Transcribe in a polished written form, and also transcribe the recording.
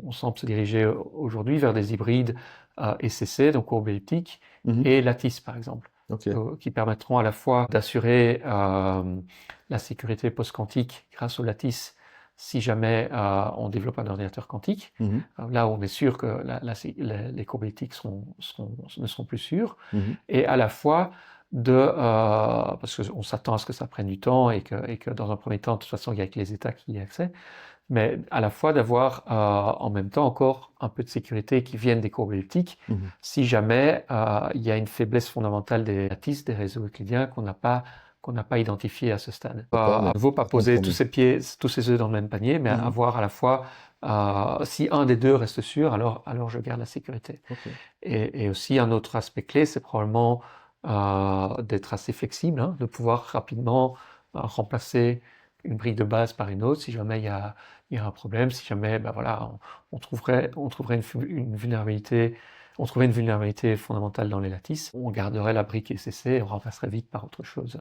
on semble se diriger aujourd'hui vers des hybrides ECC, donc courbes elliptiques, Mhm. et lattice par exemple, Ok. qui permettront à la fois d'assurer la sécurité post-quantique grâce aux lattices si jamais on développe un ordinateur quantique. Mhm. Là, on est sûr que les courbes elliptiques ne seront plus sûres, Mhm. et à la fois parce qu'on s'attend à ce que ça prenne du temps et que dans un premier temps, de toute façon, il n'y a que les États qui y accèdent, mais à la fois d'avoir en même temps encore un peu de sécurité qui viennent des courbes elliptiques Mhm. si jamais il y a une faiblesse fondamentale des lattices, des réseaux euclidiens qu'on n'a pas identifié à ce stade. D'accord, À mais nouveau, pas je poser comprends tous mieux. ses œufs dans le même panier, mais Mhm. avoir à la fois, si un des deux reste sûr, alors je garde la sécurité. Ok. Et aussi, un autre aspect clé, c'est probablement d'être assez flexible, hein, de pouvoir rapidement remplacer une brique de base par une autre si jamais il y a un problème, si jamais ben voilà, on trouverait une vulnérabilité, on trouverait une vulnérabilité fondamentale dans les lattices, on garderait la brique SCC et on remplacerait vite par autre chose.